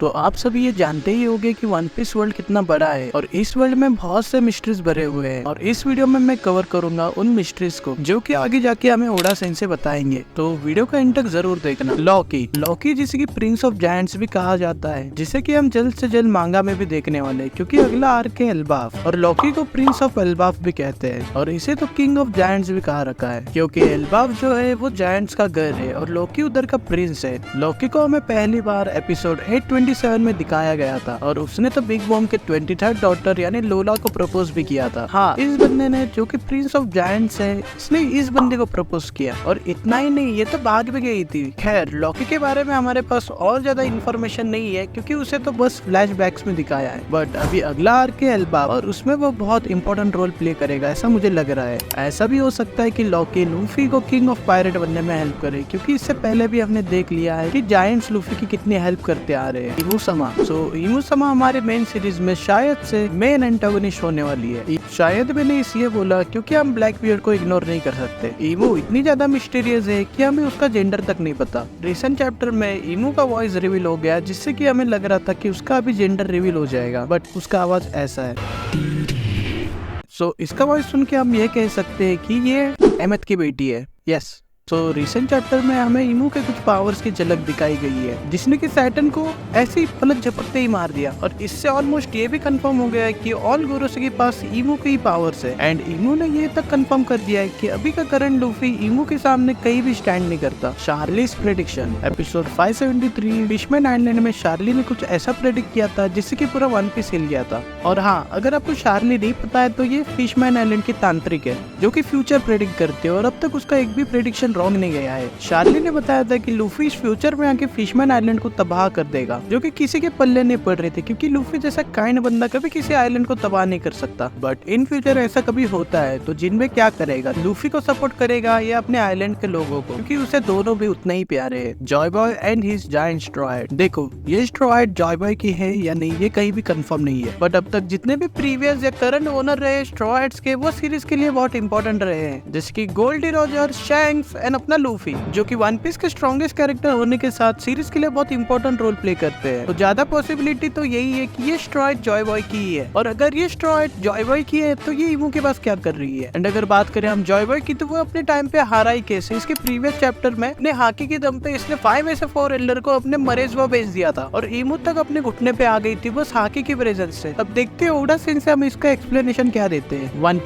तो आप सभी ये जानते ही होंगे कि वन पीस वर्ल्ड कितना बड़ा है और इस वर्ल्ड में बहुत से मिस्ट्रीज भरे हुए हैं और इस वीडियो में मैं कवर करूंगा उन मिस्ट्रीज को जो कि आगे जाके हमें ओडा सेंसेई बताएंगे। तो वीडियो का एंड तक जरूर देखना। लॉकी जिसे कि प्रिंस ऑफ जायंट्स भी कहा जाता है, जिसे कि हम जल्द से जल्द मांगा में भी देखने वाले हैं क्योंकि अगला आर्क है एल्बाफ और लॉकी को प्रिंस ऑफ एल्बाफ भी कहते हैं और इसे तो किंग ऑफ जायंट्स भी कहा रखा है क्योंकि एल्बाफ जो है वो जायंट्स का घर है और लॉकी उधर का प्रिंस है। लॉकी को हमें पहली बार एपिसोड 827 में दिखाया गया था और उसने तो बिग बॉम के 23rd डॉटर यानी लोला को प्रपोज भी किया था। हाँ, इस बंदे ने जो कि प्रिंस ऑफ जायंट्स है, इसने इस बंदे को प्रपोज किया और इतना ही नहीं, ये तो भाग भी गई थी। खैर, लॉकी के बारे में हमारे पास और ज्यादा इन्फॉर्मेशन नहीं है क्योंकि उसे तो बस फ्लैशबैक्स में दिखाया है, बट अभी अगला आर्क है एल्बाफ और उसमें वो बहुत इंपॉर्टेंट रोल प्ले करेगा ऐसा मुझे लग रहा है। ऐसा भी हो सकता है कि लॉकी लूफी को किंग ऑफ पायरेट बनने में हेल्प करे क्योंकि इससे पहले भी हमने देख लिया है कि जायंट्स लूफी की कितनी हेल्प करते आ रहे हैं। इमूसमा हमारे मेन सीरीज में शायद से मेन एंटागोनिस्ट होने वाली है। शायद मैंने इसलिए बोला क्योंकि हम ब्लैक बियर्ड को इग्नोर नहीं कर सकते। ईमू इतनी ज्यादा मिस्टीरियस है कि हमें उसका जेंडर तक नहीं पता। रिसेंट चैप्टर में ईमू का वॉइस रिवील हो गया जिससे कि हमें लग रहा था कि उसका अभी जेंडर रिवील हो जाएगा, बट उसका आवाज ऐसा है। इसका वॉइस सुन के हम ये कह सकते हैं कि ये अहमद की बेटी है। यस। रिसेंट चैप्टर में हमें ईमू के कुछ पावर्स की झलक दिखाई गई है जिसने कि सैटर्न को ऐसे ही पलक झपकते ही मार दिया और इससे ऑलमोस्ट ये भी कंफर्म हो गया है कि ऑल गोरोसे के पास ईमू के ही पावर्स है एंड ईमू ने ये तक कंफर्म कर दिया है कि अभी का करंट लूफी ईमू के सामने कहीं भी स्टैंड नहीं करता। शार्लीज प्रेडिक्शन एपिसोड 573 फिशमैन आइलैंड में शार्ली ने कुछ ऐसा प्रेडिक्ट किया था जिससे कि पूरा वन पीस हिल गया था। और हाँ, अगर आपको शार्ली नहीं पता है तो ये फिशमैन आइलैंड की तांत्रिक है जो कि फ्यूचर प्रेडिक्ट करते हैं और अब तक उसका एक भी प्रेडिक्शन रॉन्ग नहीं गया है। शार्ली ने बताया था कि लूफी इस फ्यूचर में आके फिशमैन आइलैंड को तबाह कर देगा जो कि किसी के पल्ले नहीं पड़ रहे थे क्योंकि लूफी जैसा काइंड बंदा कभी किसी आइलैंड को तबाह नहीं कर सकता। बट इन फ्यूचर ऐसा कभी होता है तो जिनमें क्या करेगा, लूफी को सपोर्ट करेगा या अपने आइलैंड के लोगों को, क्योंकि उसे दोनों भी उतना ही प्यारे है। Joy boy and his giant steroid. देखो, ये स्ट्रॉयड जॉय बॉय की है या नहीं ये कहीं भी कंफर्म नहीं है, बट अब तक जितने भी प्रीवियस या करंट ओनर रहे स्ट्रॉयड्स के वो सीरीज के लिए बहुत इंपॉर्टेंट रहे हैं, जैसे कि गोल्डी रॉजर, शैंक्स एंड अपना लूफी जो कि वन पीस के स्ट्रॉन्गेस्ट कैरेक्टर होने के साथ सीरीज के लिए बहुत इंपॉर्टेंट रोल प्ले करते हैं। तो ज्यादा पॉसिबिलिटी तो यही है कि ये स्ट्रॉयड जॉय बॉय की ही है और अगर ये स्ट्रॉयड जॉय बॉय की है तो ये ईमू के पास क्या कर रही है। एंड अगर बात करें हम जॉय बॉय की तो वो अपने टाइम पे हारा ही कैसे। इसके प्रीवियस चैप्टर में अपने हाकी के दम पे इसने 5 में से 4 एल्डर को अपने मरेजवा भेज दिया था और ईमू तक अपने घुटने पे आ गई थी बस हाकी की प्रेजेंस से। अब देखते हैं ओडा सेंसेई हम इसका एक्सप्लेनेशन क्या देते हैं। वन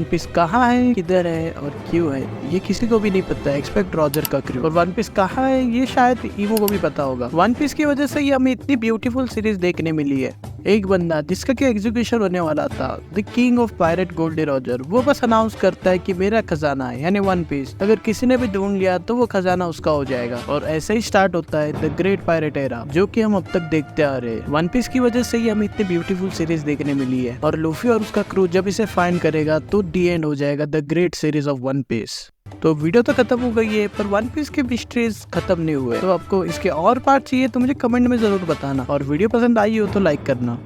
पीस कहाँ है, किधर है और क्यों है ये किसी को भी नहीं पता एक्सपेक्ट रॉजर का क्रू। और वन पीस कहाँ है ये शायद ईमू को भी पता होगा। वन पीस की वजह से ही हमें इतनी ब्यूटीफुल सीरीज देखने मिली है। एक बंदा जिसका क्या एग्जीक्यूशन होने वाला था, the king of pirate Gol D Roger, वो बस अनाउंस करता है कि मेरा खजाना है यानी वन पीस, अगर किसी ने भी ढूंढ लिया तो वो खजाना उसका हो जाएगा। और ऐसे ही स्टार्ट होता है द ग्रेट पायरेट एरा जो कि हम अब तक देखते आ रहे हैं। वन पीस की वजह से ही हमें इतनी ब्यूटीफुल सीरीज देखने मिली है और लूफी और उसका क्रू जब इसे फाइंड करेगा तो डी एंड हो जाएगा the great series of one piece. तो वीडियो तो खत्म हो गई है पर वन पीस के मिस्ट्रीज खत्म नहीं हुए। तो आपको इसके और पार्ट चाहिए तो मुझे कमेंट में जरूर बताना और वीडियो पसंद आई हो तो लाइक करना।